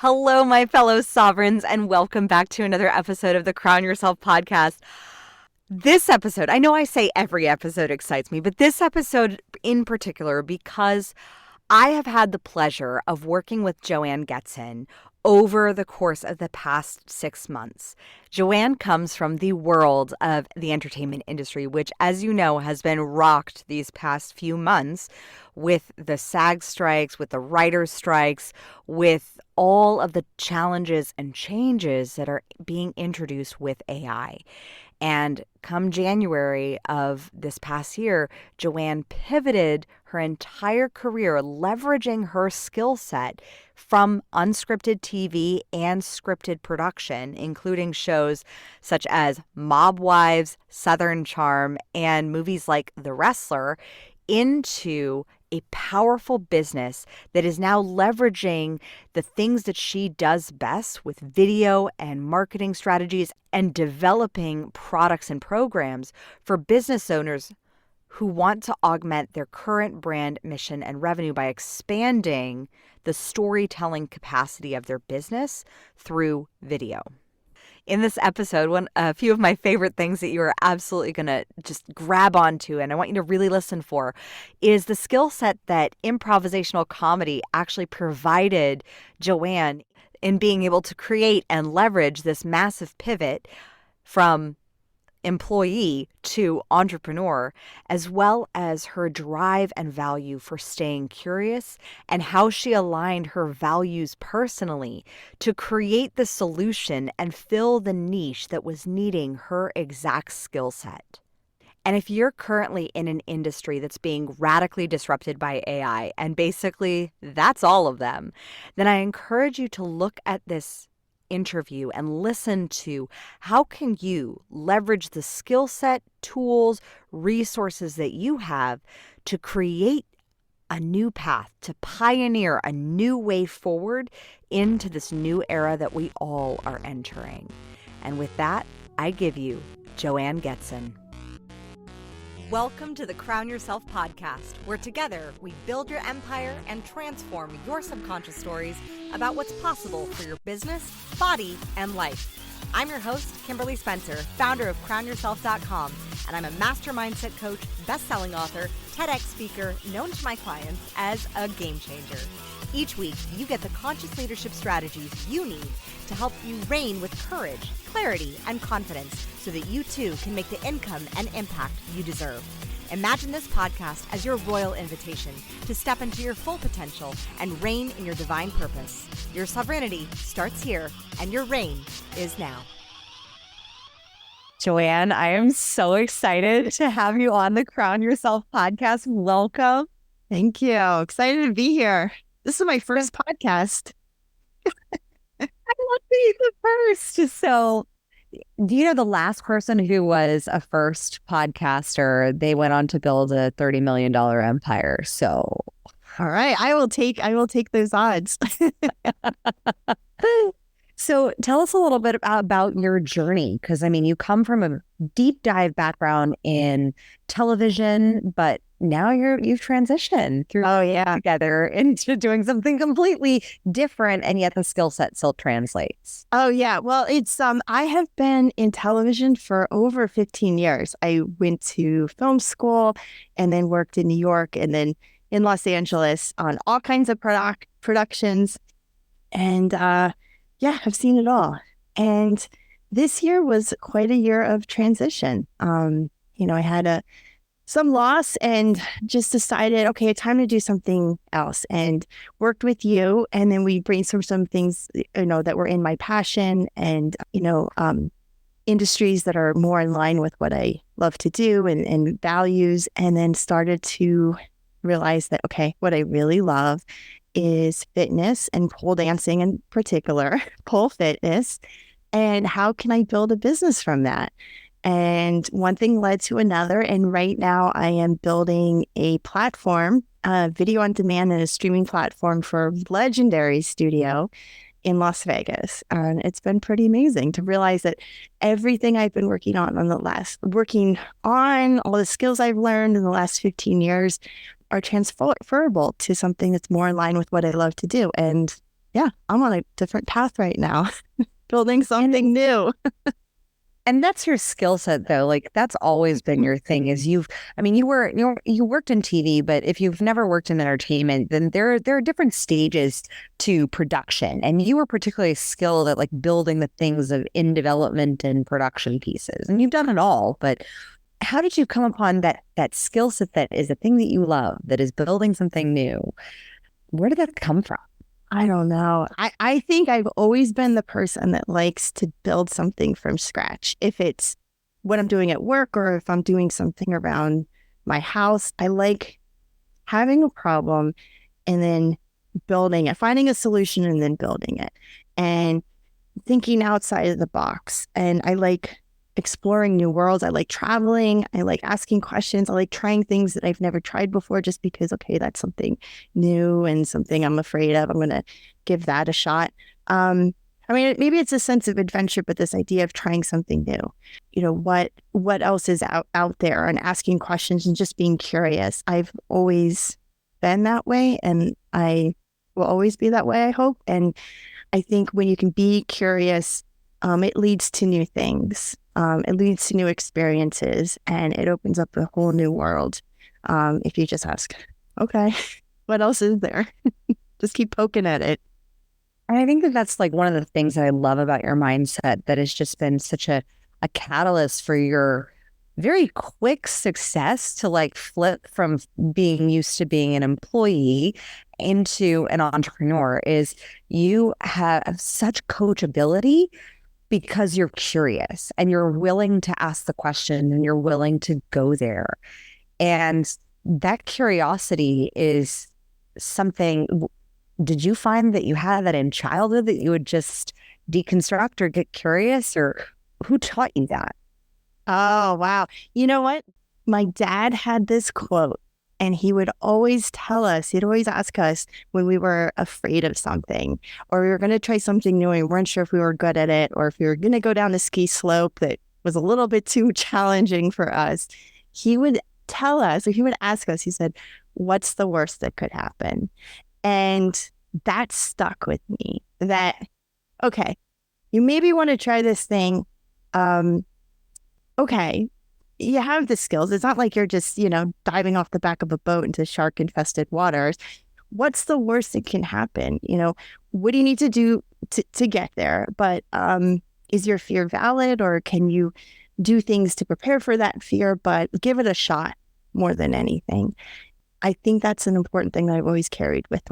Hello, my fellow sovereigns, and welcome back to another episode of the Crown Yourself podcast. This episode, I know I say every episode excites me, but this episode in particular, because I have had the pleasure of working with Joanne Getson over the course of the past 6 months. Joanne comes from the world of the entertainment industry, which, as you know, has been rocked these past few months with the SAG strikes, with the writers' strikes, with all of the challenges and changes that are being introduced with AI. And come January of this past year, Joanne pivoted her entire career, leveraging her skill set from unscripted TV and scripted production, including shows such as Mob Wives, Southern Charm, and movies like The Wrestler, into a powerful business that is now leveraging the things that she does best with video and marketing strategies and developing products and programs for business owners who want to augment their current brand mission and revenue by expanding the storytelling capacity of their business through video. In this episode, a few of my favorite things that you are absolutely going to just grab onto, and I want you to really listen for, is the skill set that improvisational comedy actually provided Joanne in being able to create and leverage this massive pivot from employee to entrepreneur, as well as her drive and value for staying curious and how she aligned her values personally to create the solution and fill the niche that was needing her exact skill set. And if you're currently in an industry that's being radically disrupted by AI, and basically that's all of them, then I encourage you to look at this interview and listen to how can you leverage the skill set, tools, resources that you have to create a new path, to pioneer a new way forward into this new era that we all are entering. And with that, I give you Joanne Getson. Welcome to the Crown Yourself podcast, where together we build your empire and transform your subconscious stories about what's possible for your business, body, and life. I'm your host, Kimberly Spencer, founder of crownyourself.com, and I'm a master mindset coach, best-selling author, TEDx speaker, known to my clients as a game changer. Each week, you get the conscious leadership strategies you need to help you reign with courage, clarity, and confidence so that you too can make the income and impact you deserve. Imagine this podcast as your royal invitation to step into your full potential and reign in your divine purpose. Your sovereignty starts here, and your reign is now. Joanne, I am so excited to have you on the Crown Yourself podcast. Welcome. Thank you. Excited to be here. This is my first podcast. I love being the first. So, do you know the last person who was a first podcaster, they went on to build a $30 million empire. So, all right, I will take those odds. So tell us a little bit about your journey, because I mean, you come from a deep dive background in television, but now you've transitioned through together into doing something completely different, and yet the skill set still translates. Oh yeah, well it's I have been in television for over 15 years. I went to film school and then worked in New York and then in Los Angeles on all kinds of productions, and I've seen it all. And this year was quite a year of transition. I had some loss and just decided, okay, time to do something else, and worked with you. And then we brainstormed some things, that were in my passion and, industries that are more in line with what I love to do and values. And then started to realize that, okay, what I really love is fitness and pole dancing in particular, pole fitness. And how can I build a business from that? And one thing led to another. And right now I am building a platform, video on demand and a streaming platform for legendary studio in Las Vegas. And it's been pretty amazing to realize that everything I've been working on all the skills I've learned in the last 15 years are transferable to something that's more in line with what I love to do. And yeah, I'm on a different path right now, building something new. And that's your skill set, though. Like that's always been your thing. Is I mean, you worked in TV, but if you've never worked in entertainment, then there are different stages to production, and you were particularly skilled at like building the things of in development and production pieces, and you've done it all. But how did you come upon that skill set that is a thing that you love, that is building something new? Where did that come from? I don't know. I think I've always been the person that likes to build something from scratch. If it's what I'm doing at work or if I'm doing something around my house, I like having a problem and then building it, finding a solution and then building it, and thinking outside of the box. And I like exploring new worlds. I like traveling. I like asking questions. I like trying things that I've never tried before just because, okay, that's something new and something I'm afraid of. I'm going to give that a shot. I mean, maybe it's a sense of adventure, but this idea of trying something new, what else is out there, and asking questions and just being curious. I've always been that way, and I will always be that way, I hope. And I think when you can be curious, it leads to new things. It leads to new experiences, and it opens up a whole new world. If you just ask, okay, what else is there? Just keep poking at it. And I think that that's like one of the things that I love about your mindset that has just been such a catalyst for your very quick success to like flip from being used to being an employee into an entrepreneur is you have such coachability because you're curious and you're willing to ask the question and you're willing to go there. And that curiosity is something. Did you find that you had that in childhood, that you would just deconstruct or get curious, or who taught you that? Oh, wow. You know what? My dad had this quote, and he would always tell us, he'd always ask us when we were afraid of something or we were going to try something new and we weren't sure if we were good at it or if we were going to go down a ski slope that was a little bit too challenging for us. He would tell us, or he would ask us, he said, what's the worst that could happen? And that stuck with me, that, okay, you maybe want to try this thing. Okay, you have the skills. It's not like you're just, diving off the back of a boat into shark infested waters. What's the worst that can happen? What do you need to do to get there? But is your fear valid, or can you do things to prepare for that fear, but give it a shot more than anything? I think that's an important thing that I've always carried with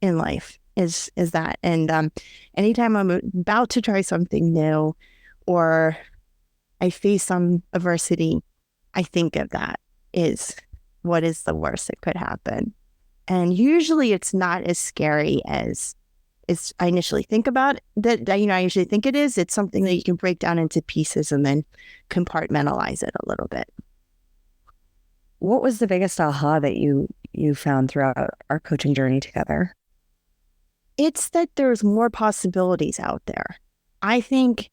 in life is that. And anytime I'm about to try something new or I face some adversity, I think of that is what is the worst that could happen. And usually it's not as scary as I initially think about that. I usually think it is. It's something that you can break down into pieces and then compartmentalize it a little bit. What was the biggest aha that you found throughout our coaching journey together? It's that there's more possibilities out there. I think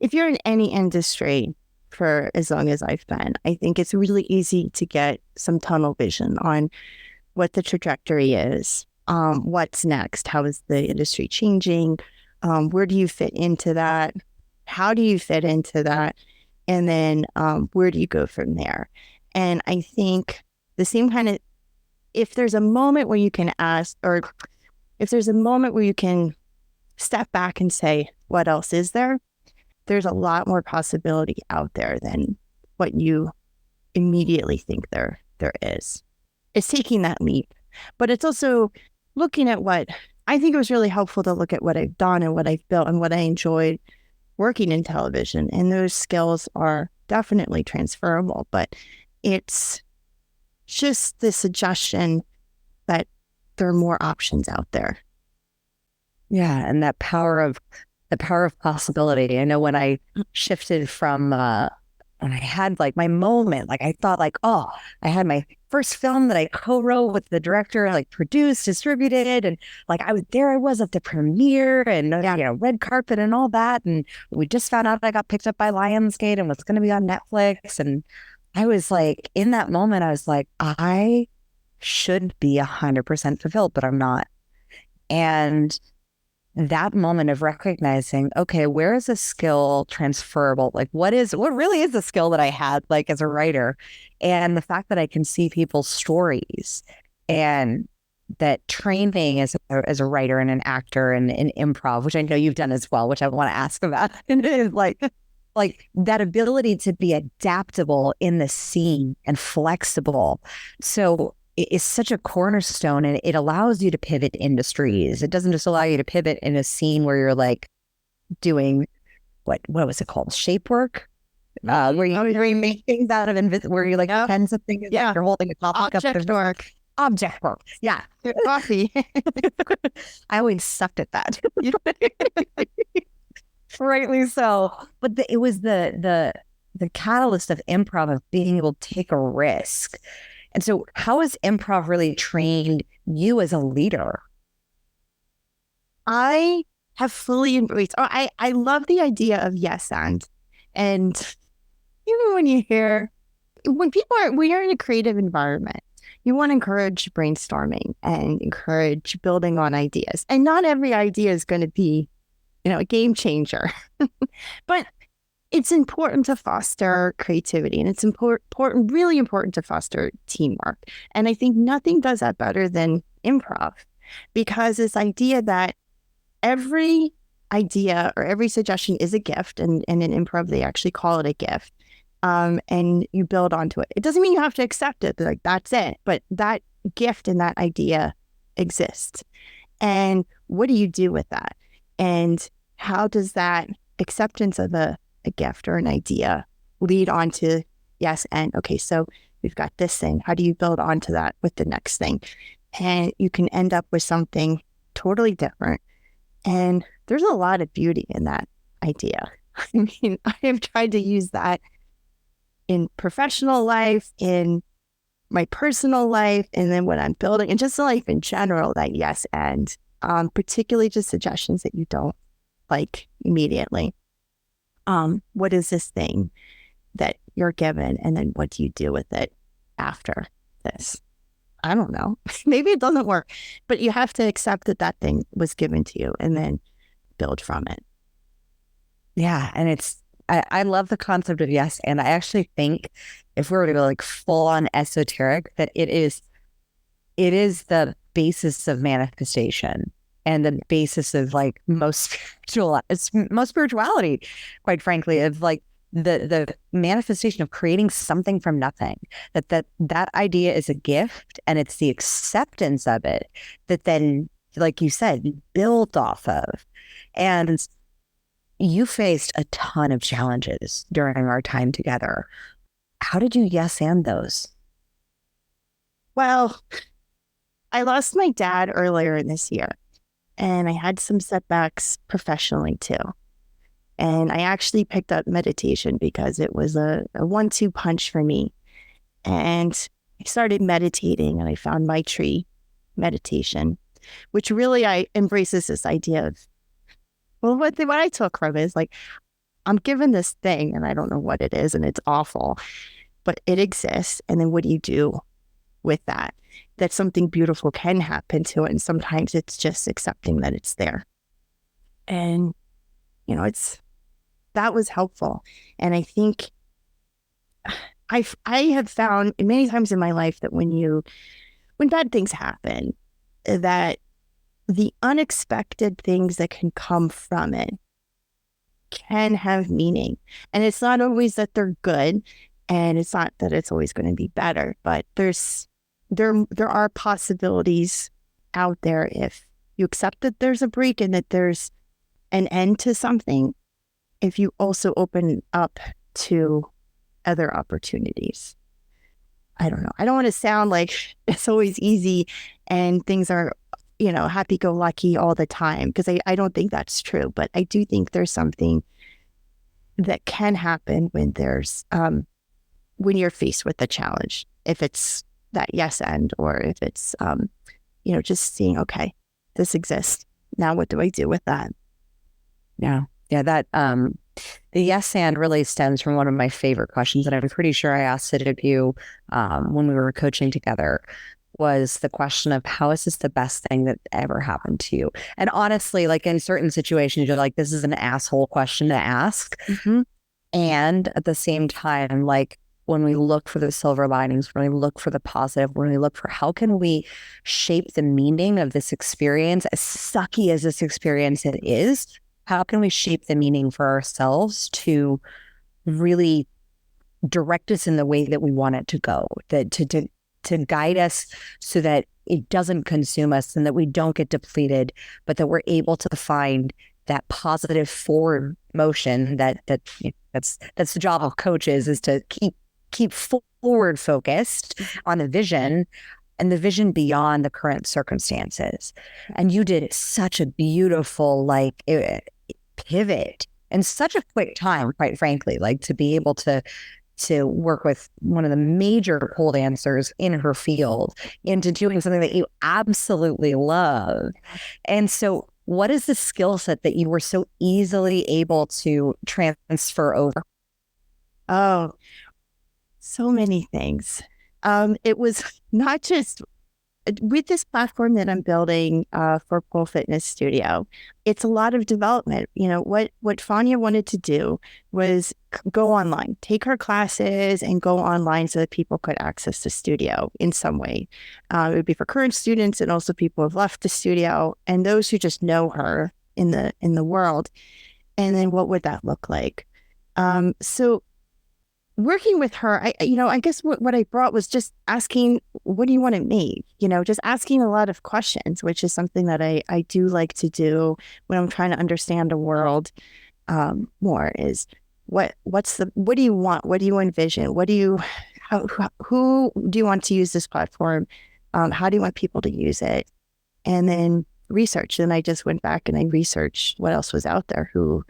if you're in any industry for as long as I've been, I think it's really easy to get some tunnel vision on what the trajectory is, what's next, how is the industry changing, where do you fit into that, how do you fit into that, and then where do you go from there? And I think the same kind of, if there's a moment where you can ask, or if there's a moment where you can step back and say, what else is there? There's a lot more possibility out there than what you immediately think there is. It's taking that leap, but it's also looking at what I think it was really helpful to look at what I've done and what I've built and what I enjoyed working in television. And those skills are definitely transferable, but it's just the suggestion that there are more options out there. Yeah, and the power of possibility. I know when I shifted from when I had like my moment, like I thought like, oh, I had my first film that I co-wrote with the director, like produced, distributed, and like I was at the premiere and red carpet and all that, and we just found out I got picked up by Lionsgate and was going to be on Netflix. And I was like, in that moment, I was like, I should be 100% fulfilled, but I'm not. And that moment of recognizing, okay, where is a skill transferable? Like what really is a skill that I had like as a writer? And the fact that I can see people's stories and that training as a writer and an actor and in improv, which I know you've done as well, which I want to ask about, is like that ability to be adaptable in the scene and flexible. So it is such a cornerstone, and it allows you to pivot industries. It doesn't just allow you to pivot in a scene where you're like doing what was it called? Shape work? Where you make things out of where you like pen something. Yeah. You're holding a coffee cup. Object work. Yeah. Coffee. I always sucked at that. Rightly so. But it was the catalyst of improv, of being able to take a risk. And so how has improv really trained you as a leader? I have fully embraced, I love the idea of yes and. And even when you're in a creative environment, you want to encourage brainstorming and encourage building on ideas. And not every idea is going to be, a game changer. But it's important to foster creativity, and it's really important to foster teamwork. And I think nothing does that better than improv, because this idea that every idea or every suggestion is a gift, and in improv, they actually call it a gift. And you build onto it. It doesn't mean you have to accept it, like that's it, but that gift and that idea exists. And what do you do with that? And how does that acceptance of a gift or an idea lead on to yes and? Okay, so we've got this thing. How do you build onto that with the next thing? And you can end up with something totally different. And there's a lot of beauty in that idea. I mean, I have tried to use that in professional life, in my personal life, and then when I'm building, and just life in general, that yes and, particularly just suggestions that you don't like immediately. What is this thing that you're given, and then what do you do with it after this? I don't know. Maybe it doesn't work, but you have to accept that thing was given to you and then build from it. Yeah, and I love the concept of yes, and I actually think if we were to go like full on esoteric, that it is the basis of manifestation and the basis of like most spirituality, quite frankly, of like the manifestation of creating something from nothing. That idea is a gift, and it's the acceptance of it that then, like you said, you build off of. And you faced a ton of challenges during our time together. How did you yes and those? Well, I lost my dad earlier in this year, and I had some setbacks professionally too. And I actually picked up meditation because it was a 1-2 punch for me. And I started meditating, and I found Maitri meditation, which really embraces this idea of, well, what I took from it is like, I'm given this thing and I don't know what it is, and it's awful, but it exists. And then what do you do with that? That something beautiful can happen to it. And sometimes it's just accepting that it's there. And, that was helpful. And I think I have found many times in my life that when bad things happen, that the unexpected things that can come from it can have meaning. And it's not always that they're good, and it's not that it's always going to be better, but there are possibilities out there if you accept that there's a break and that there's an end to something, if you also open up to other opportunities. I don't know. I don't want to sound like it's always easy and things are, happy-go-lucky all the time, because I don't think that's true. But I do think there's something that can happen when when you're faced with a challenge, if it's that yes and, or if it's, just seeing, okay, this exists. Now what do I do with that? Yeah. That the yes and really stems from one of my favorite questions that I'm pretty sure I asked it of you when we were coaching together, was the question of how is this the best thing that ever happened to you? And honestly, like in certain situations, you're like, this is an asshole question to ask. Mm-hmm. And at the same time, like when we look for the silver linings, when we look for the positive, when we look for how can we shape the meaning of this experience, as sucky as this experience it is, how can we shape the meaning for ourselves to really direct us in the way that we want it to go, that to guide us so that it doesn't consume us and that we don't get depleted, but that we're able to find that positive forward motion that's the job of coaches, is to keep forward focused on the vision and the vision beyond the current circumstances. And you did such a beautiful pivot in such a quick time, quite frankly, like to be able to work with one of the major pole dancers in her field into doing something that you absolutely love. And so what is the skill set that you were so easily able to transfer over? Oh, so many things. It was not just with this platform that I'm building for Pole Fitness Studio. It's a lot of development. You know, what Fania wanted to do was go online, take her classes and go online so that people could access the studio in some way. It would be for current students and also people who have left the studio and those who just know her in the world. And then what would that look like? So working with her, I guess what I brought was just asking, what do you want to make? You know, just asking a lot of questions, which is something that I do like to do when I'm trying to understand a world more, is what do you want? What do you envision? Who do you want to use this platform? How do you want people to use it? And then research. And I just went back and I researched what else was out there, who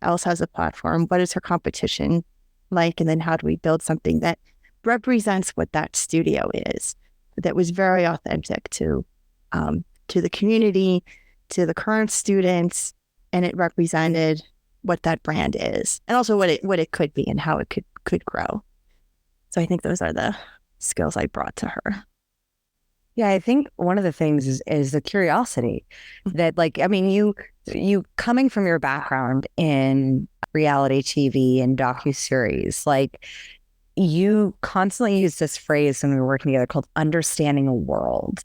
else has a platform, what is her competition like, and then how do we build something that represents what that studio is, that was very authentic to the community, to the current students, and it represented what that brand is, and also what it could be and how it could grow. So I think those are the skills I brought to her. Yeah, I think one of the things is the curiosity that, like, I mean, you coming from your background in reality TV and docuseries, like you constantly use this phrase when we were working together called understanding a world.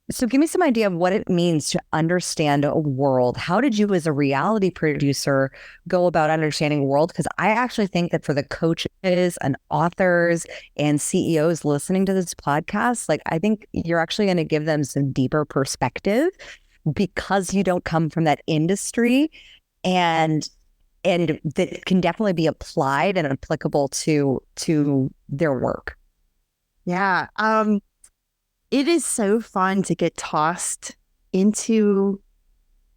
So give me some idea of what it means to understand a world. How did you as a reality producer go about understanding a world? Because I actually think that for the coaches and authors and CEOs listening to this podcast, like I think you're actually going to give them some deeper perspective because you don't come from that industry, and that can definitely be applied and applicable to their work. Yeah. It is so fun to get tossed into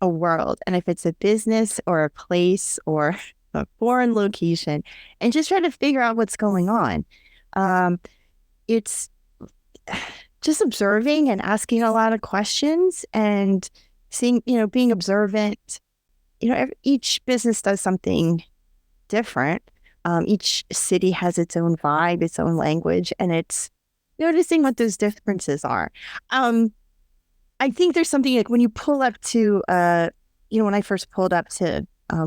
a world. And if it's a business or a place or a foreign location, and just try to figure out what's going on. It's just observing and asking a lot of questions and seeing, being observant. Each business does something different. Each city has its own vibe, its own language, and it's noticing what those differences are. I think there's something like when you pull up to, when I first pulled up to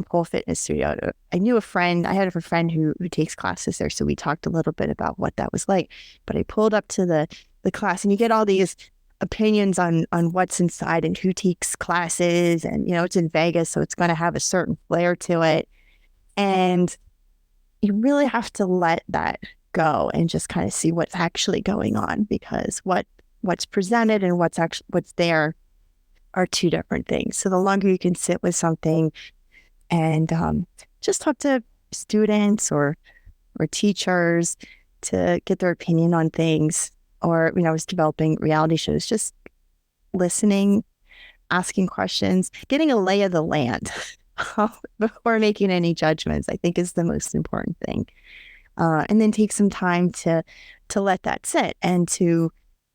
Pole Fitness Studio, I had a friend who takes classes there. So we talked a little bit about what that was like. But I pulled up to the class and you get all these opinions on what's inside and who takes classes. And, it's in Vegas, so it's going to have a certain flair to it. And you really have to let that go and just kind of see what's actually going on, because what's presented and what's there are two different things. So the longer you can sit with something and just talk to students or teachers to get their opinion on things, or I was developing reality shows, just listening, asking questions, getting a lay of the land before making any judgments, I think is the most important thing. And then take some time to let that sit and to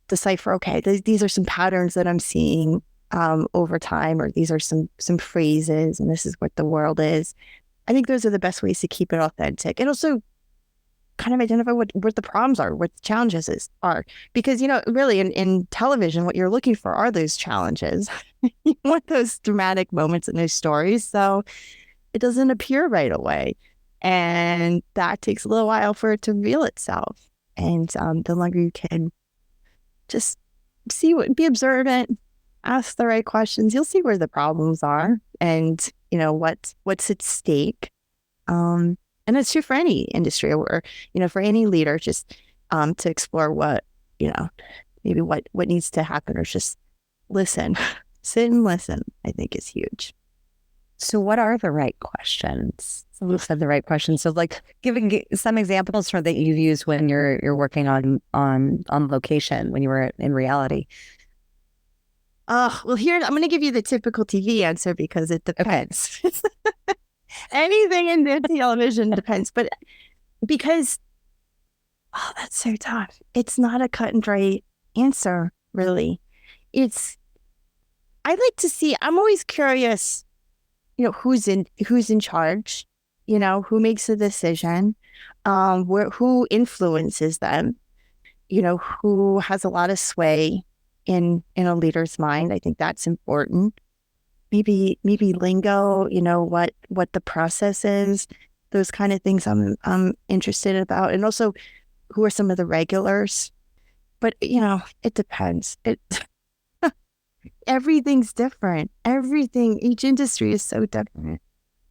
decipher, okay, these are some patterns that I'm seeing over time, or these are some phrases, and this is what the world is. I think those are the best ways to keep it authentic. And also kind of identify what the problems are, what the challenges are. Because, really in television, what you're looking for are those challenges. You want those dramatic moments in those stories. So it doesn't appear right away. And that takes a little while for it to reveal itself. And the longer you can just be observant, ask the right questions, you'll see where the problems are and, what's at stake. And it's true for any industry or, for any leader, just to explore what, maybe what needs to happen, or just listen, sit and listen, I think is huge. So what are the right questions? So you said the right questions. So like giving some examples for that you've used when you're working on location, when you were in reality. Well, here, I'm going to give you the typical TV answer because it depends. Okay. Anything in the television depends, but because, that's so tough. It's not a cut and dry answer, really. I like to see, I'm always curious, who's in charge, who makes the decision, who influences them, who has a lot of sway in a leader's mind. I think that's important. Maybe lingo, what the process is, those kind of things I'm interested about. And also, who are some of the regulars? But, it depends. Everything's different. Each industry is so different.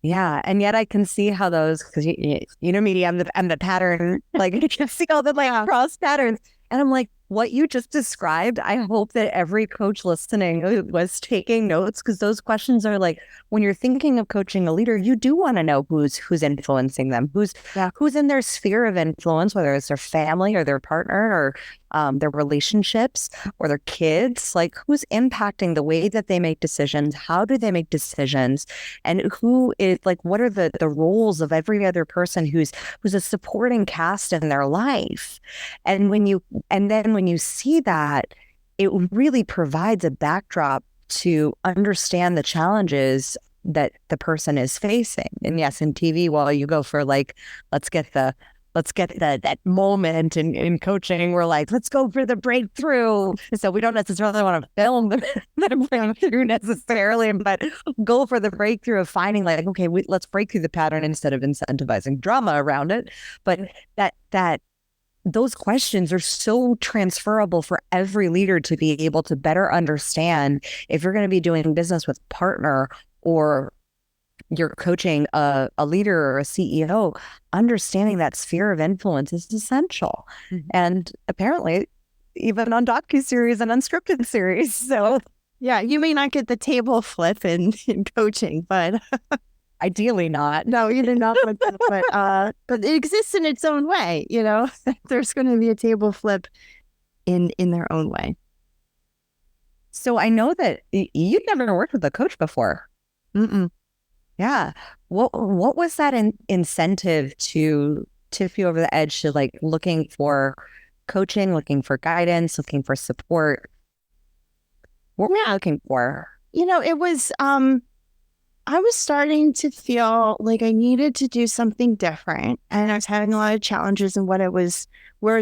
Yeah, and yet I can see how those, because you know me, I'm the pattern. Like you can see all the cross patterns, and I'm like, what you just described. I hope that every coach listening was taking notes, because those questions are like, when you're thinking of coaching a leader, you do want to know who's influencing them, who's in their sphere of influence, whether it's their family or their partner or their relationships or their kids, like who's impacting the way that they make decisions, how do they make decisions, and who is like, what are the roles of every other person who's a supporting cast in their life. And when you see that, it really provides a backdrop to understand the challenges that the person is facing. And yes, in TV, while you go for like, let's get that moment in coaching, we're like, let's go for the breakthrough. So we don't necessarily want to film the breakthrough necessarily, but go for the breakthrough of finding like, okay, let's break through the pattern instead of incentivizing drama around it. But that those questions are so transferable for every leader to be able to better understand if you're going to be doing business with a partner or you're coaching a leader or a CEO. Understanding that sphere of influence is essential. Mm-hmm. And apparently even on docuseries and unscripted series. So yeah, you may not get the table flip in coaching, but ideally not. No, you do not. But it exists in its own way. There's going to be a table flip in their own way. So I know that you've never worked with a coach before. Mm-mm. Yeah. What was that incentive to tip you over the edge to like looking for coaching, looking for guidance, looking for support? What were you looking for? It was. I was starting to feel like I needed to do something different, and I was having a lot of challenges in where I was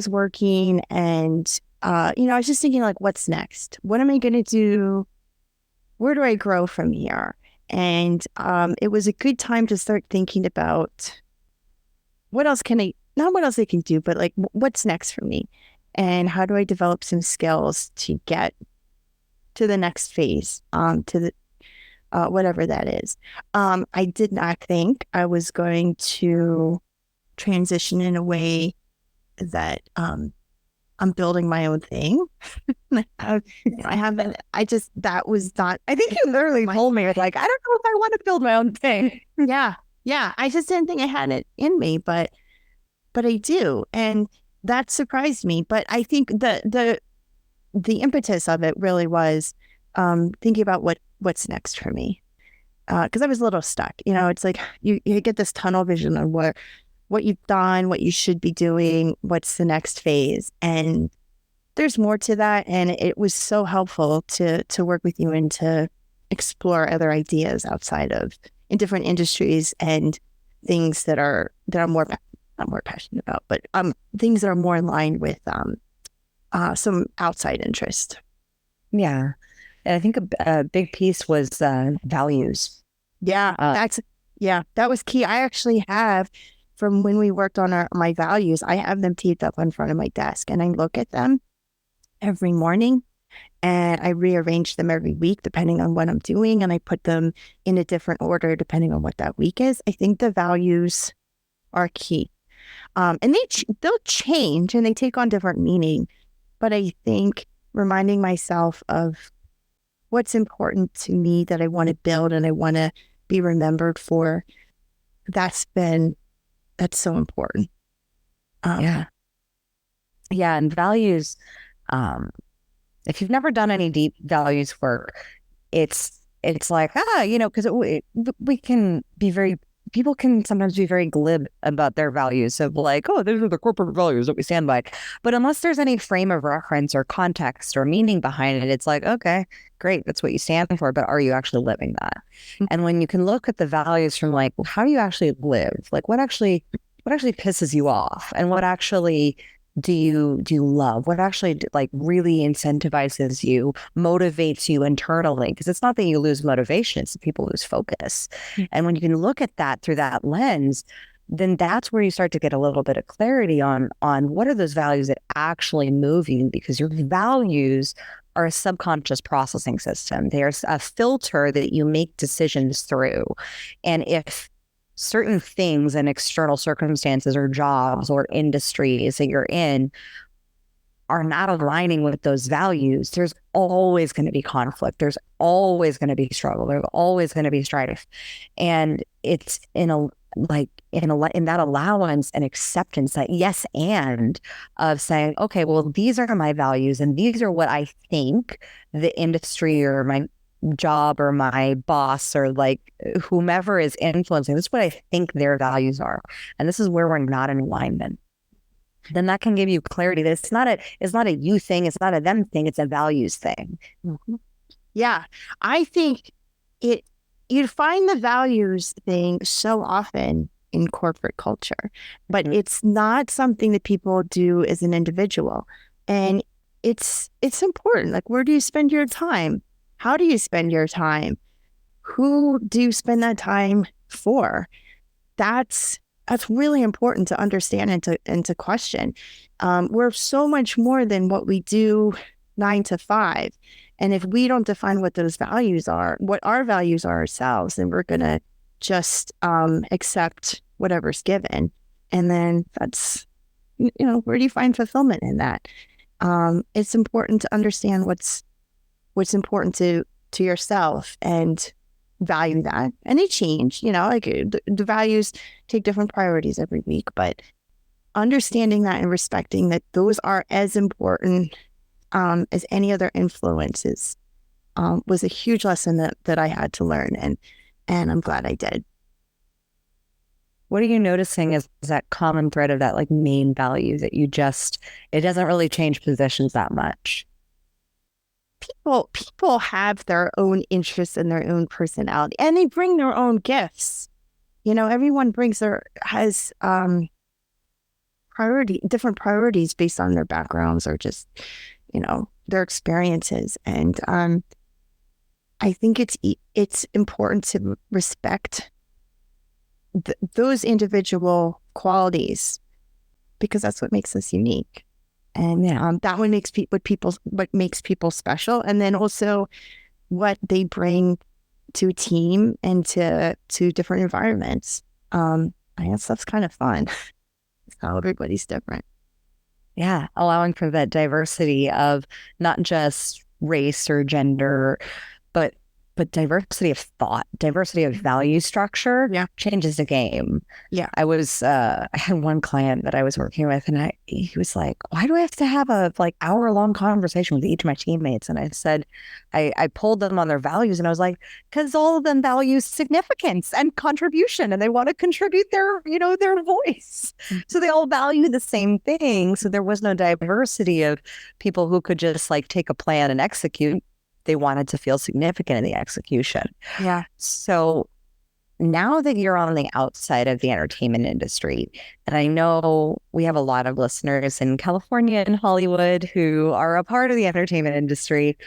working, and I was just thinking like, what's next? What am I going to do? Where do I grow from here? And it was a good time to start thinking about not what else I can do, but like what's next for me, and how do I develop some skills to get to the next phase, to the whatever that is. I did not think I was going to transition in a way that I'm building my own thing. That was not. I think you literally told me, like, I don't know if I want to build my own thing. Yeah. I just didn't think I had it in me, but I do. And that surprised me. But I think the impetus of it really was thinking about what's next for me. Because I was a little stuck. It's like you get this tunnel vision of what you've done, what you should be doing, what's the next phase. And there's more to that. And it was so helpful to work with you and to explore other ideas outside of in different industries and things that are more I'm more passionate about, but things that are more in line with some outside interest. Yeah. And I think a big piece was values. Yeah, that was key. I actually have, from when we worked on my values, I have them taped up in front of my desk, and I look at them every morning, and I rearrange them every week depending on what I'm doing, and I put them in a different order depending on what that week is. I think the values are key, and they'll change and they take on different meaning. But I think reminding myself of what's important to me that I want to build and I want to be remembered for, that's so important. Yeah. And values, if you've never done any deep values work, it's like, because we can be people can sometimes be very glib about their values of like, oh, these are the corporate values that we stand by. But unless there's any frame of reference or context or meaning behind it, it's like, okay, great, that's what you stand for, but are you actually living that? And when you can look at the values from like, how do you actually live? Like what actually pisses you off, and what actually do you love? What actually like really incentivizes you, motivates you internally? Because it's not that you lose motivation, it's that people lose focus. And when you can look at that through that lens, then that's where you start to get a little bit of clarity on what are those values that actually move you, because your values are a subconscious processing system. There's a filter that you make decisions through. And if certain things and external circumstances or jobs or industries that you're in are not aligning with those values, there's always going to be conflict. There's always going to be struggle. There's always going to be strife. And it's in that allowance and acceptance, that yes and of saying, okay, well, these are my values and these are what I think the industry or my job or my boss or like whomever is influencing, this is what I think their values are, and this is where we're not in alignment. Then that can give you clarity that it's not a you thing, it's not a them thing, it's a values thing. Mm-hmm. Yeah, I think you find the values thing so often in corporate culture, but it's not something that people do as an individual, and it's important. Like, where do you spend your time? How do you spend your time? Who do you spend that time for? That's really important to understand and to question. We're so much more than what we do 9 to 5. And if we don't define what those values are, what our values are ourselves, then we're going to just accept whatever's given. And then that's, where do you find fulfillment in that? It's important to understand what's important to yourself and value that. And they change, like the values take different priorities every week, but understanding that and respecting that those are as important as any other influences was a huge lesson that I had to learn, and I'm glad I did. What are you noticing as that common thread of that like main value that it doesn't really change positions that much? People have their own interests and their own personality, and they bring their own gifts. Everyone has different priorities based on their backgrounds or just, their experiences. And I think it's important to respect those individual qualities, because that's what makes us unique. And that one makes what makes people special, and then also what they bring to a team and to different environments. I guess that's kind of fun. How everybody's different. Yeah, allowing for that diversity of not just race or gender, but diversity of thought, diversity of value structure changes the game. Yeah. I had one client that I was working with, and he was like, why do I have to have a hour-long conversation with each of my teammates? And I said, I pulled them on their values, and I was like, because all of them value significance and contribution, and they want to contribute their voice. So they all value the same thing. So there was no diversity of people who could just take a plan and execute. They wanted to feel significant in the execution. Yeah. So now that you're on the outside of the entertainment industry, and I know we have a lot of listeners in California and Hollywood who are a part of the entertainment industry,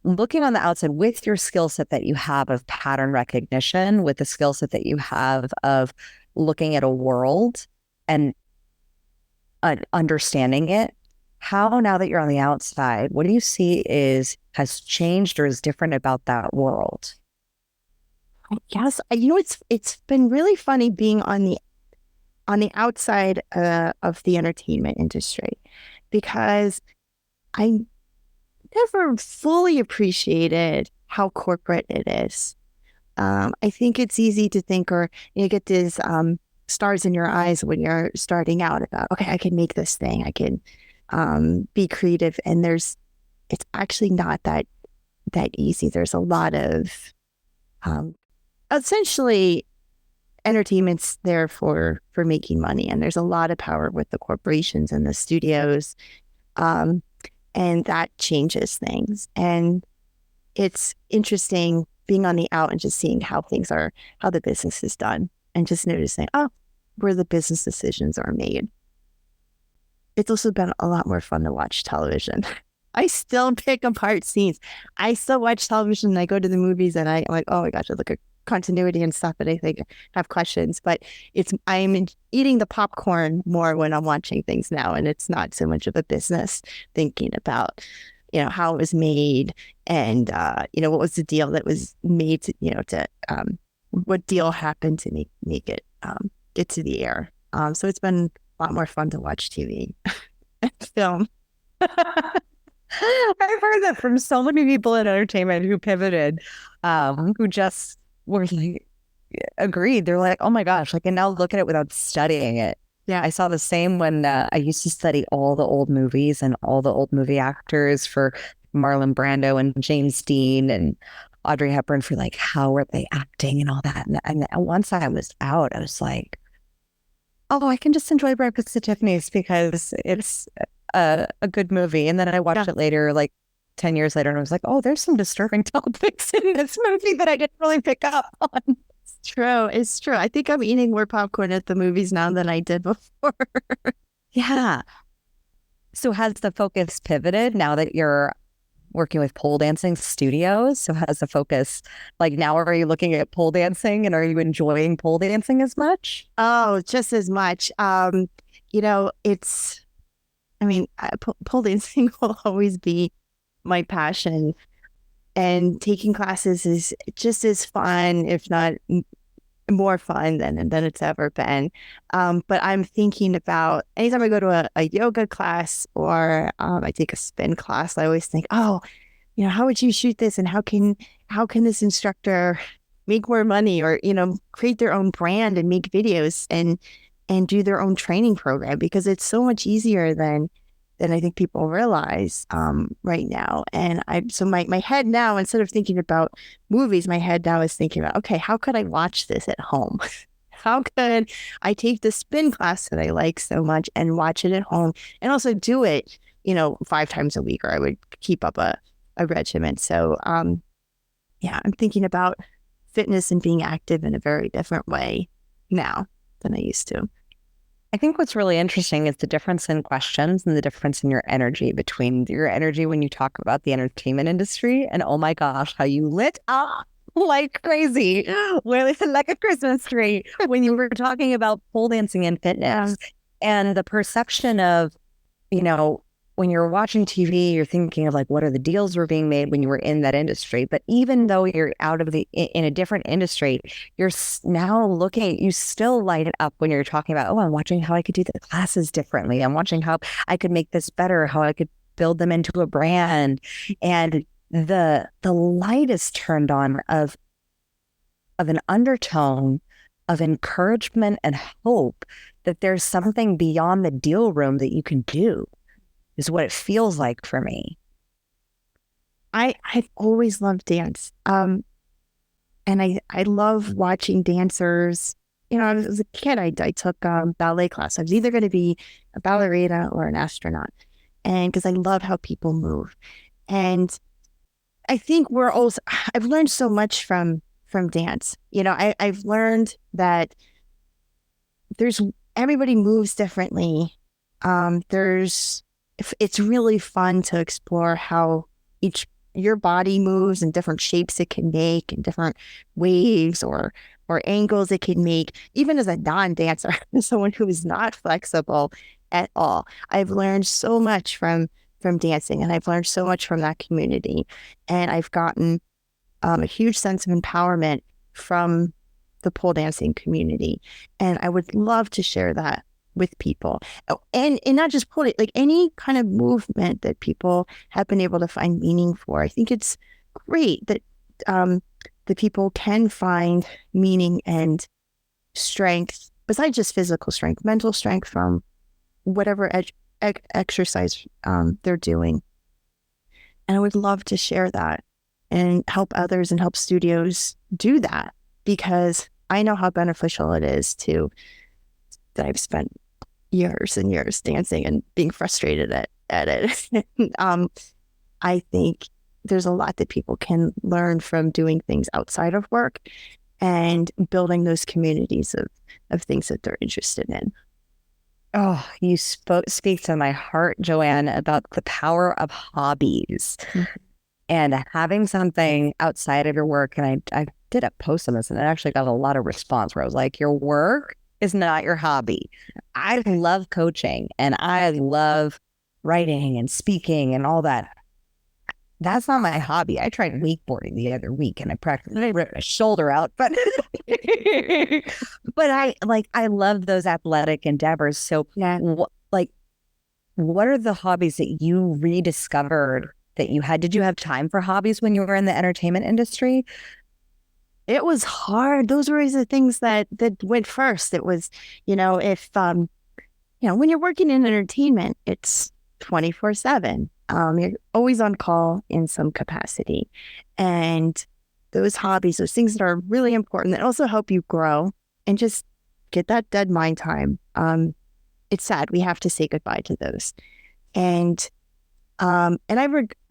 looking on the outside with your skill set that you have of pattern recognition, with the skill set that you have of looking at a world and understanding it, how now that you're on the outside, what do you see has changed or is different about that world? Yes, it's been really funny being on the outside of the entertainment industry, because I never fully appreciated how corporate it is. I think it's easy to think, or you get these stars in your eyes when you're starting out about, okay, I can make this thing, I can be creative, and it's actually not that easy. There's a lot of essentially entertainment's there for making money, and there's a lot of power with the corporations and the studios, and that changes things. And it's interesting being on the out and just seeing how the business is done, and just noticing, where the business decisions are made. It's also been a lot more fun to watch television. I still pick apart scenes. I still watch television, and I go to the movies, and I'm like, oh my gosh, I look at continuity and stuff, and I think I have questions. But I'm eating the popcorn more when I'm watching things now, and it's not so much of a business, thinking about how it was made, and what was the deal that was made to what deal happened to make it get to the air. So it's been a lot more fun to watch TV and film. I've heard that from so many people in entertainment who pivoted, who just were like, agreed. They're like, oh my gosh, I can now look at it without studying it. Yeah. I saw the same when I used to study all the old movies and all the old movie actors for Marlon Brando and James Dean and Audrey Hepburn, for like, how are they acting and all that. And once I was out, I was like, oh, I can just enjoy Breakfast at Tiffany's because it's a good movie. And then I watched it later, like 10 years later, and I was like, oh, there's some disturbing topics in this movie that I didn't really pick up on. It's true. I think I'm eating more popcorn at the movies now than I did before. Yeah. So has the focus pivoted now that you're working with pole dancing studios? So has the focus, like, now are you looking at pole dancing, and are you enjoying pole dancing as much? Oh, just as much. Pole dancing will always be my passion, and taking classes is just as fun, if not more fun than it's ever been. But I'm thinking about, anytime I go to a yoga class, or I take a spin class, I always think, how would you shoot this, and how can this instructor make more money, or create their own brand and make videos and do their own training program, because it's so much easier than I think people realize right now. And my head now, instead of thinking about movies, my head now is thinking about, okay, how could I watch this at home? How could I take the spin class that I like so much and watch it at home, and also do it, 5 times a week, or I would keep up a regimen. So, I'm thinking about fitness and being active in a very different way now than I used to. I think what's really interesting is the difference in questions and the difference in your energy, between your energy when you talk about the entertainment industry, and oh my gosh, how you lit up like crazy, like a Christmas tree, when you were talking about pole dancing and fitness, and the perception of, when you're watching TV, you're thinking of like, what are the deals were being made when you were in that industry. But even though you're in a different industry, you're now looking, you still light it up when you're talking about, oh, I'm watching how I could do the classes differently. I'm watching how I could make this better, how I could build them into a brand. And the light is turned on of an undertone of encouragement and hope that there's something beyond the deal room that you can do, is what it feels like for me. I've always loved dance. And I love watching dancers. As a kid, I took ballet class. I was either going to be a ballerina or an astronaut. And because I love how people move. And I think I've learned so much from from dance. I've learned that everybody moves differently. It's really fun to explore how your body moves and different shapes it can make and different waves or angles it can make, even as a non-dancer, someone who is not flexible at all. I've learned so much from dancing, and I've learned so much from that community. And I've gotten a huge sense of empowerment from the pole dancing community. And I would love to share that with people. Oh, and not just pole, like any kind of movement that people have been able to find meaning for. I think it's great that the people can find meaning and strength, besides just physical strength, mental strength from whatever exercise they're doing. And I would love to share that and help others and help studios do that, because I know how beneficial it is that I've spent years and years dancing and being frustrated at it. I think there's a lot that people can learn from doing things outside of work and building those communities of things that they're interested in. Oh, you speak to my heart, Joanne, about the power of hobbies and having something outside of your work. And I did a post on this, and it actually got a lot of response where I was like, your work is not your hobby. I love coaching and I love writing and speaking and all that. That's not my hobby. I tried wakeboarding the other week and I ripped my shoulder out, but I love those athletic endeavors. So what are the hobbies that you rediscovered that you had? Did you have time for hobbies when you were in the entertainment industry? It was hard. Those were the things that went first. It was, if, when you're working in entertainment, it's 24/7. You're always on call in some capacity. And those hobbies, those things that are really important, that also help you grow and just get that dead mind time. It's sad. We have to say goodbye to those. And I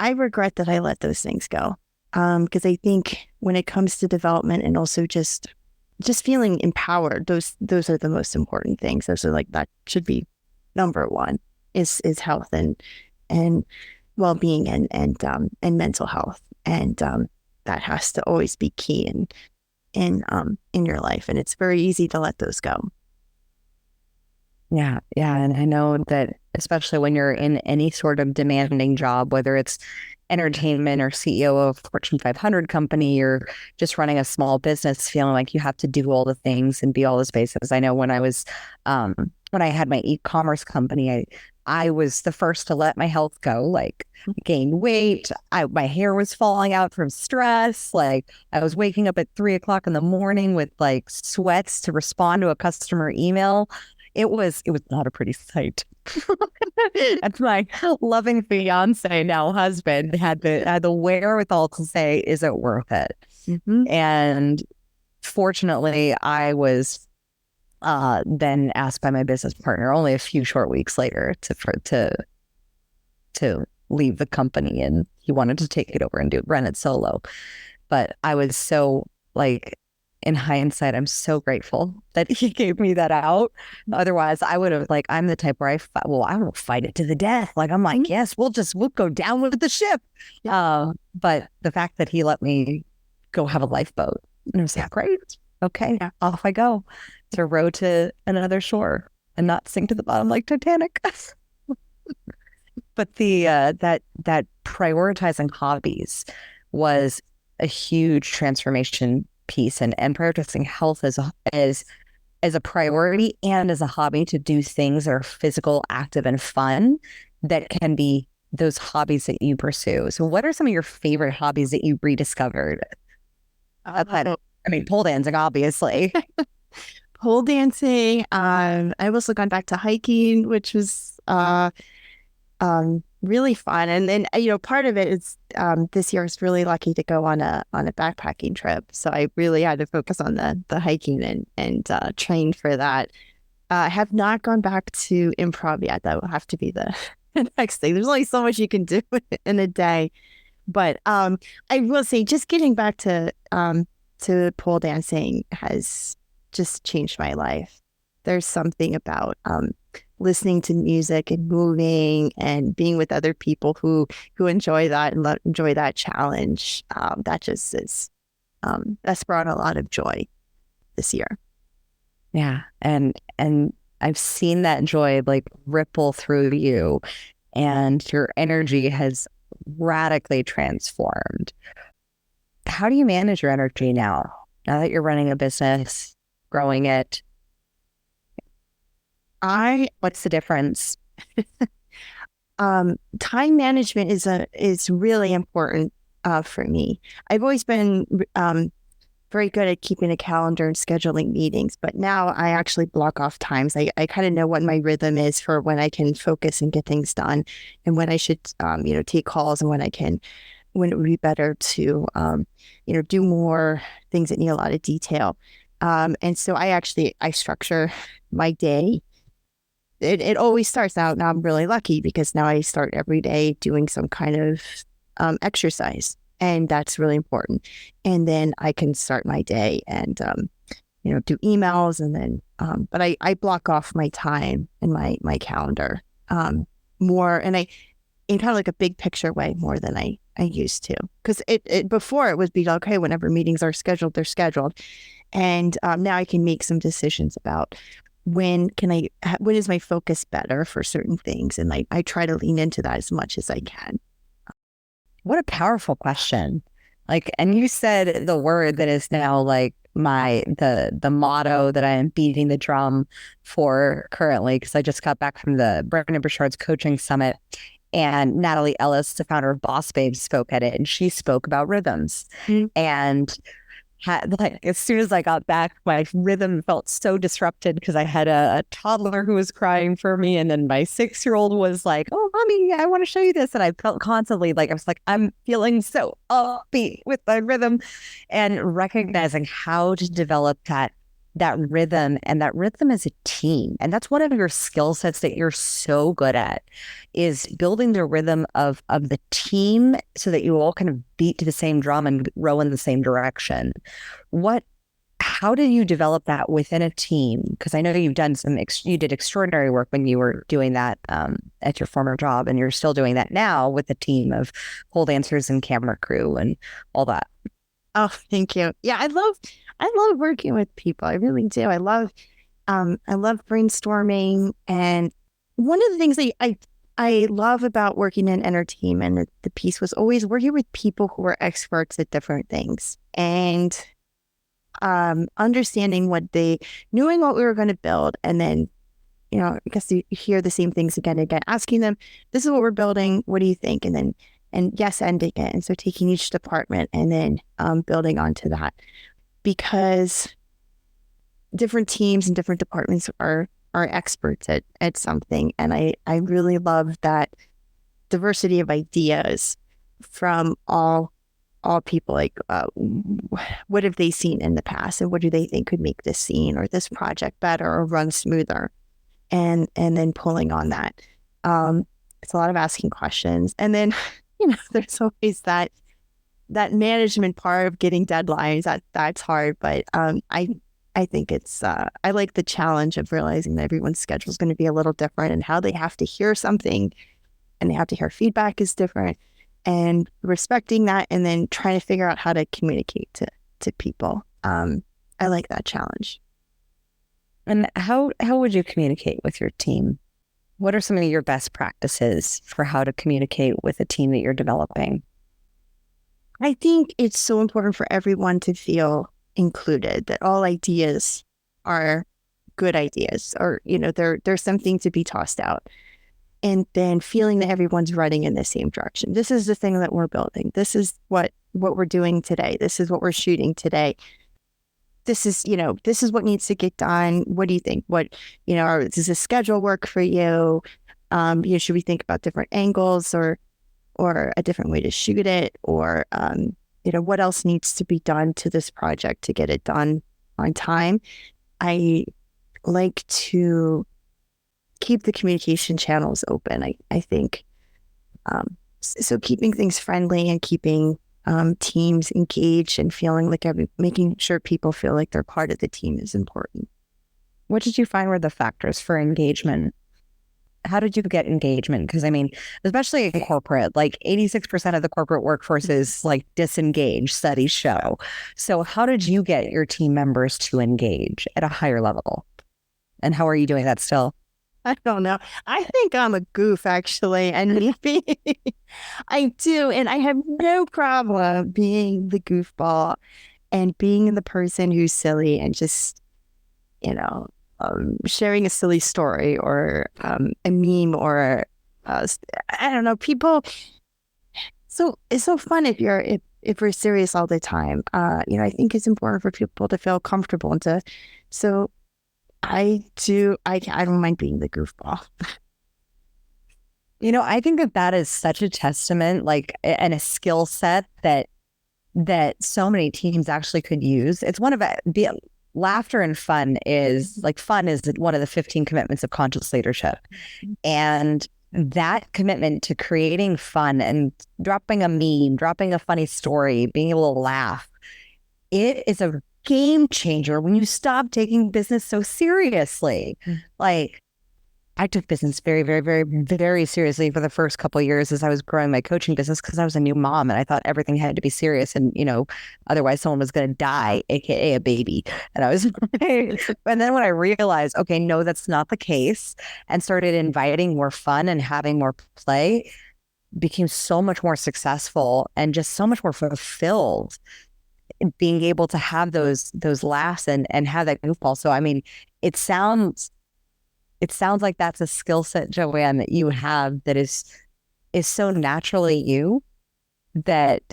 regret that I let those things go. Because I think when it comes to development and also just feeling empowered, those are the most important things. Those are that should be number one is health and well-being and mental health. And that has to always be key in your life. And it's very easy to let those go. Yeah. And I know that especially when you're in any sort of demanding job, whether it's entertainment or CEO of a Fortune 500 company, or just running a small business, feeling like you have to do all the things and be all the spaces. I know when I was, when I had my e-commerce company, I was the first to let my health go, gain weight. My hair was falling out from stress. I was waking up at 3:00 in the morning with sweats to respond to a customer email. It was not a pretty sight. And my loving fiance, now husband, had the wherewithal to say, "Is it worth it?" Mm-hmm. And fortunately, I was then asked by my business partner only a few short weeks later to leave the company, and he wanted to take it over and run it solo. But I was so in hindsight, I'm so grateful that he gave me that out. Otherwise, I would have I'm the type where I will fight it to the death. I'm yes, we'll go down with the ship. Yeah. But the fact that he let me go have a lifeboat, and I was great. Okay, off I go to row to another shore and not sink to the bottom like Titanic. But the that prioritizing hobbies was a huge transformation piece, and prioritizing health as a priority and as a hobby to do things that are physical, active, and fun that can be those hobbies that you pursue. So what are some of your favorite hobbies that you rediscovered? Pole dancing, obviously. Pole dancing. I've also gone back to hiking, which was really fun. And then, part of it is this year I was really lucky to go on a backpacking trip. So I really had to focus on the hiking and train for that. I have not gone back to improv yet. That will have to be the next thing. There's only so much you can do in a day. But I will say, just getting back to to pole dancing has just changed my life. There's something about listening to music and moving and being with other people who enjoy that and enjoy that challenge. That just is that's brought a lot of joy this year. Yeah, and I've seen that joy like ripple through you, and your energy has radically transformed. How do you manage your energy now? Now that you're running a business, growing it, what's the difference? Time management is really important for me. I've always been very good at keeping a calendar and scheduling meetings, but now I actually block off times. I kind of know what my rhythm is for when I can focus and get things done, and when I should take calls, and when it would be better to do more things that need a lot of detail. And so I structure my day. It always starts out. Now I'm really lucky because now I start every day doing some kind of exercise, and that's really important. And then I can start my day and do emails, and then but I block off my time in my calendar more, and in kind of like a big picture way, more than I used to. Because it before it would be okay, whenever meetings are scheduled, they're scheduled, and now I can make some decisions about when is my focus better for certain things, and I try to lean into that as much as I can. What a powerful question. Like, and you said the word that is now like the motto that I am beating the drum for currently, because I just got back from the Brendon Burchard's coaching summit, and Natalie Ellis, the founder of Boss Babe, spoke at it, and she spoke about rhythms. And like as soon as I got back, my rhythm felt so disrupted because I had a toddler who was crying for me, and then my 6-year-old was like, "Oh, mommy, I want to show you this," and I felt constantly like I was like, I'm feeling so upbeat with my rhythm, and recognizing how to develop that rhythm, and that rhythm is a team, and that's one of your skill sets that you're so good at, is building the rhythm of the team so that you all kind of beat to the same drum and row in the same direction. How did you develop that within a team? Because I know you've done you did extraordinary work when you were doing that at your former job, and you're still doing that now with a team of pole dancers and camera crew and all that. Oh, thank you. Yeah, I love working with people. I really do. I love brainstorming. And one of the things that I love about working in entertainment, the piece was always working with people who are experts at different things, and understanding knowing what we were going to build, and then I guess you hear the same things again and again, asking them, "This is what we're building. What do you think?" And yes, ending it. And so taking each department and then building onto that, because different teams and different departments are experts at something. And I really love that diversity of ideas from all people. Like, what have they seen in the past, and what do they think could make this scene or this project better or run smoother? And then pulling on that. It's a lot of asking questions. And then there's always that management part of getting deadlines. That's hard, but I think it's I like the challenge of realizing that everyone's schedule is going to be a little different, and how they have to hear something and they have to hear feedback is different, and respecting that, and then trying to figure out how to communicate to people. I like that challenge. And how would you communicate with your team? What are some of your best practices for how to communicate with a team that you're developing? I think it's so important for everyone to feel included, that all ideas are good ideas, or there's something to be tossed out, and then feeling that everyone's running in the same direction. This is the thing that we're building. This is what we're doing today. This is what we're shooting today. This is what needs to get done. What do you think? Does the schedule work for you? Should we think about different angles or a different way to shoot it? Or, what else needs to be done to this project to get it done on time? I like to keep the communication channels open. I think, so keeping things friendly and keeping teams engaged and feeling like making sure people feel like they're part of the team is important. What did you find were the factors for engagement? How did you get engagement? Because I mean, especially in corporate, like 86% of the corporate workforce is like disengaged, studies show. So how did you get your team members to engage at a higher level? And how are you doing that still? I don't know. I think I'm a goof, actually. And maybe I do. And I have no problem being the goofball and being the person who's silly and just, sharing a silly story or a meme or I don't know. People. So it's so fun if we're serious all the time. I think it's important for people to feel comfortable and to. So I do. I don't mind being the goofball. I think that is such a testament, like, and a skill set that so many teams actually could use. It's one of the laughter and fun is one of the 15 commitments of conscious leadership. And that commitment to creating fun and dropping a meme, dropping a funny story, being able to laugh, it is a game changer when you stop taking business so seriously. Like, I took business very, very, very, very seriously for the first couple of years as I was growing my coaching business because I was a new mom and I thought everything had to be serious and, otherwise someone was going to die, aka a baby. And I was, and then when I realized, okay, no, that's not the case, and started inviting more fun and having more play, became so much more successful and just so much more fulfilled being able to have those laughs and have that goofball. So, I mean, it sounds like that's a skill set, Joanne, that you have that is so naturally you that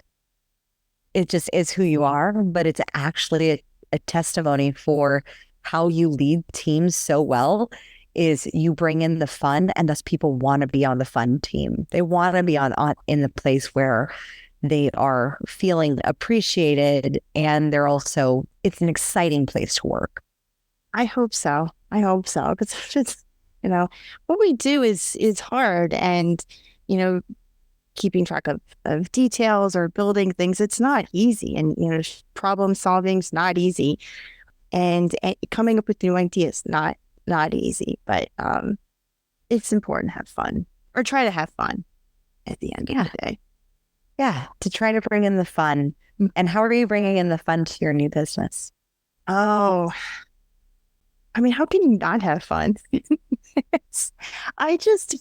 it just is who you are, but it's actually a testimony for how you lead teams so well is you bring in the fun, and thus people want to be on the fun team. They want to be on in the place where they are feeling appreciated and it's an exciting place to work. I hope so. Because just, what we do is hard, and, keeping track of details or building things, it's not easy. And, problem solving is not easy. And coming up with new ideas, not easy, but it's important to have fun or try to have fun at the end of the day. Yeah, to try to bring in the fun. And how are you bringing in the fun to your new business? Oh, I mean, how can you not have fun? I just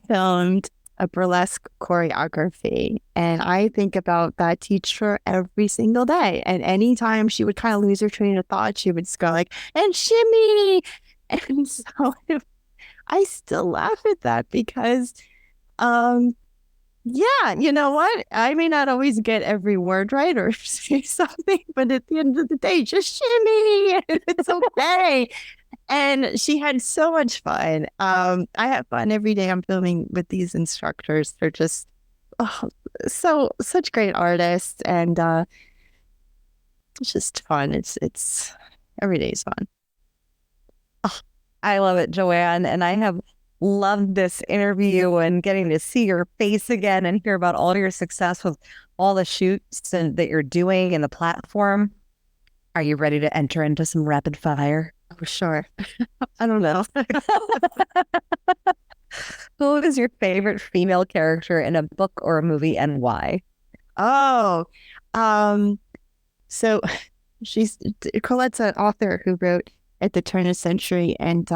filmed a burlesque choreography, and I think about that teacher every single day. And anytime she would kind of lose her train of thought, she would just go like, and shimmy. And so I still laugh at that because, yeah, you know what? I may not always get every word right or say something, but at the end of the day, just shimmy. It's okay. And she had so much fun. I have fun every day I'm filming with these instructors. They're just such great artists, and it's just fun. It's every day is fun. Oh, I love it, Joanne, and I have loved this interview and getting to see your face again and hear about all your success with all the shoots that you're doing in the platform. Are you ready to enter into some rapid fire? Oh, sure. I don't know. Who is your favorite female character in a book or a movie, and why? Oh, so Colette's an author who wrote at the turn of the century, and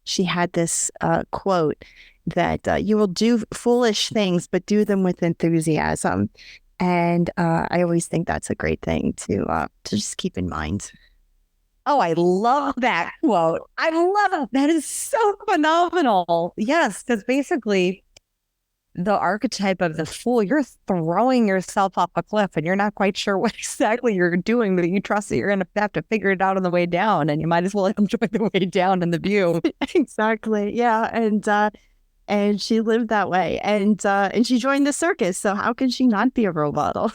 she had this quote that you will do foolish things, but do them with enthusiasm. And I always think that's a great thing to just keep in mind. Oh, I love that quote. I love it. That is so phenomenal. Yes, because basically the archetype of the fool, you're throwing yourself off a cliff and you're not quite sure what exactly you're doing, but you trust that you're going to have to figure it out on the way down, and you might as well enjoy the way down and the view. Exactly. Yeah. And she lived that way, and she joined the circus. So how can she not be a role model?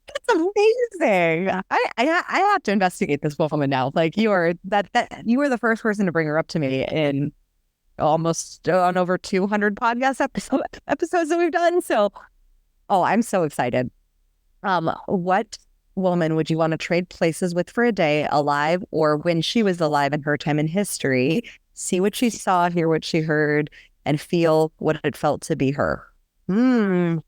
That's amazing. I have to investigate this woman now. Like, you are you were the first person to bring her up to me in almost on over 200 podcast episodes that we've done. So Oh, I'm so excited. What woman would you want to trade places with for a day, alive or when she was alive in her time in history? See what she saw, hear what she heard, and feel what it felt to be her. Hmm.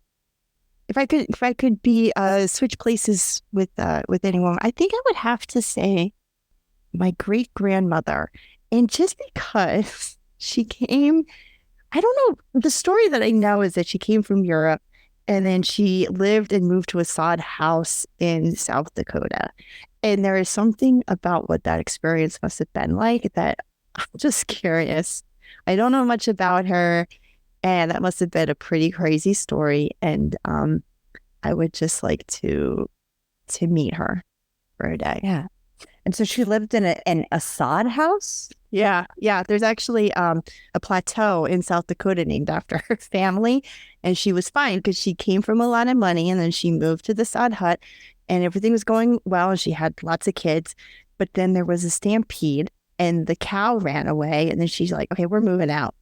If I could be switch places with anyone, I think I would have to say my great grandmother, and just because she came, I don't know. The story that I know is that she came from Europe, and then she lived and moved to a sod house in South Dakota, and there is something about what that experience must have been like that I'm just curious. I don't know much about her, and that must have been a pretty crazy story. And I would just like to meet her for a day. Yeah. And so she lived in a sod house? Yeah. There's actually a plateau in South Dakota named after her family. And she was fine because she came from a lot of money, and then she moved to the sod hut and everything was going well, and she had lots of kids. But then there was a stampede and the cow ran away, and then she's like, okay, we're moving out.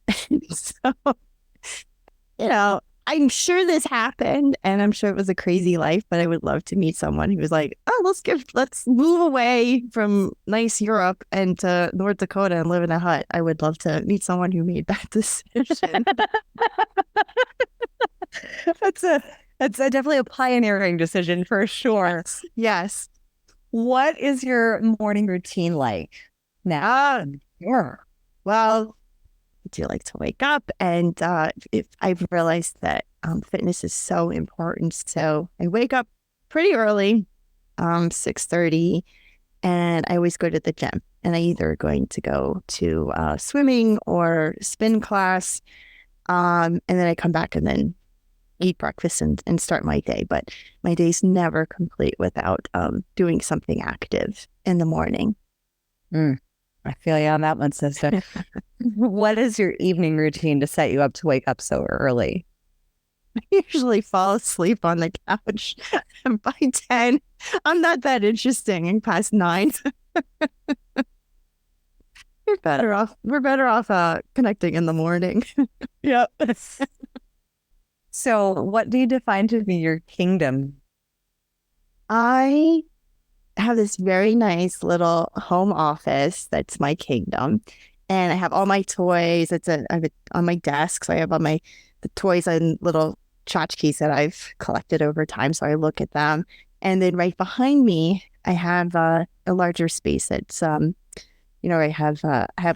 So, I'm sure this happened, and I'm sure it was a crazy life, but I would love to meet someone who was like, oh, let's move away from nice Europe and to North Dakota and live in a hut. I would love to meet someone who made that decision. That's definitely a pioneering decision for sure. Yes. What is your morning routine like now? Sure. Well, I do like to wake up, and if I've realized that fitness is so important. So I wake up pretty early, 6:30, and I always go to the gym. And I either going to go to swimming or spin class, and then I come back and then eat breakfast and start my day. But my day's never complete without doing something active in the morning. I feel you on that one, sister. What is your evening routine to set you up to wake up so early? I usually fall asleep on the couch by 10. I'm not that interesting and past 9. We're better off connecting in the morning. Yep. So what do you define to be your kingdom? I have this very nice little home office that's my kingdom, and I have all my toys. I have it on my desk, so I have all the toys and little tchotchkes that I've collected over time. So I look at them, and then right behind me, I have a larger space that's I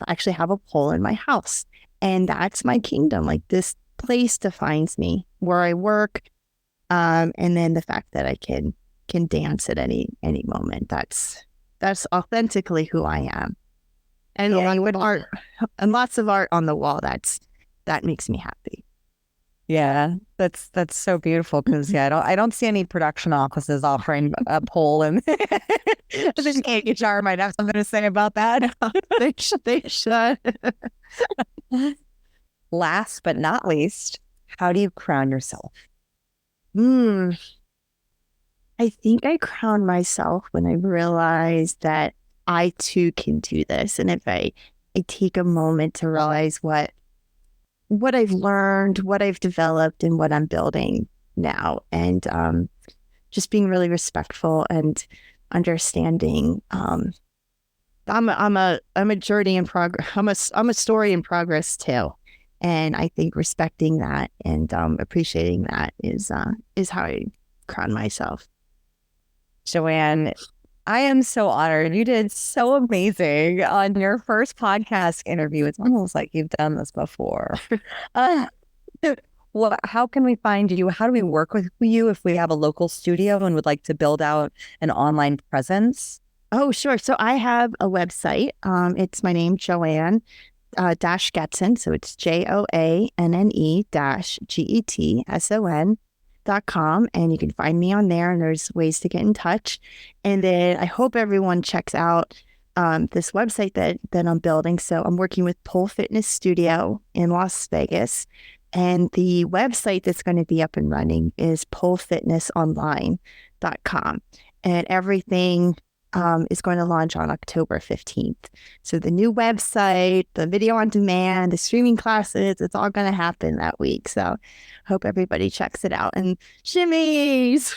actually have a pole in my house, and that's my kingdom. Like, this place defines me, where I work, and then the fact that I can dance at any moment. That's authentically who I am. And along with art and lots of art on the wall, that makes me happy. Yeah, that's so beautiful because I don't see any production offices offering a pole, and I think HR might have something to say about that. They should. Last but not least, how do you crown yourself? I think I crown myself when I realize that I too can do this. And if I take a moment to realize what I've learned, what I've developed, and what I'm building now, and just being really respectful and understanding. I'm a journey in progress. I'm a story in progress too, and I think respecting that and appreciating that is how I crown myself. Joanne, I am so honored. You did so amazing on your first podcast interview. It's almost like you've done this before. How can we find you? How do we work with you if we have a local studio and would like to build out an online presence? Oh, sure. So I have a website. It's my name, Joanne Getson. So it's JOANNE-GETSON.com, and you can find me on there, and there's ways to get in touch. And then I hope everyone checks out this website that I'm building. So I'm working with Pole Fitness Studio in Las Vegas, and the website that's going to be up and running is polefitnessonline.com, and everything is going to launch on October 15th. So the new website, the video on demand, the streaming classes, it's all going to happen that week. So hope everybody checks it out and shimmies.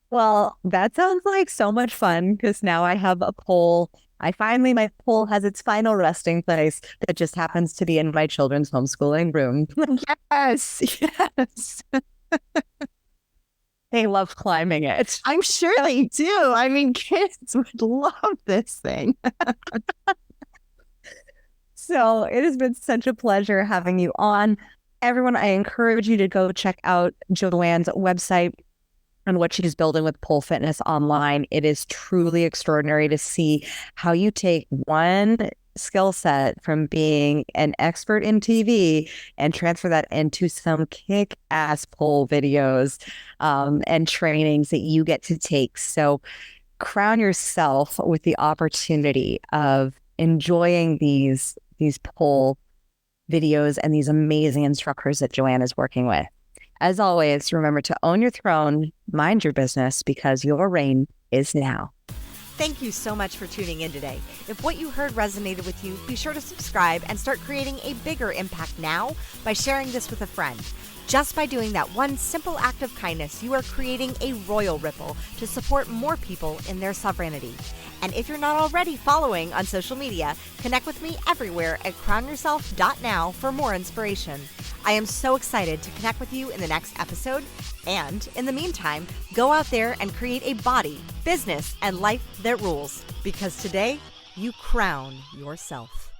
Well, that sounds like so much fun because now I have a pole. My pole has its final resting place that just happens to be in my children's homeschooling room. Yes, yes. They love climbing it. I'm sure they do. I mean, kids would love this thing. So it has been such a pleasure having you on. Everyone, I encourage you to go check out Joanne's website and what she's building with Pole Fitness online. It is truly extraordinary to see how you take one skill set from being an expert in TV and transfer that into some kick-ass pole videos and trainings that you get to take. So crown yourself with the opportunity of enjoying these pole videos and these amazing instructors that Joanne is working with. As always, remember to own your throne, mind your business, because your reign is now. Thank you so much for tuning in today. If what you heard resonated with you, be sure to subscribe and start creating a bigger impact now by sharing this with a friend. Just by doing that one simple act of kindness, you are creating a royal ripple to support more people in their sovereignty. And if you're not already following on social media, connect with me everywhere at crownyourself.now for more inspiration. I am so excited to connect with you in the next episode. And in the meantime, go out there and create a body, business, and life that rules. Because today, you crown yourself.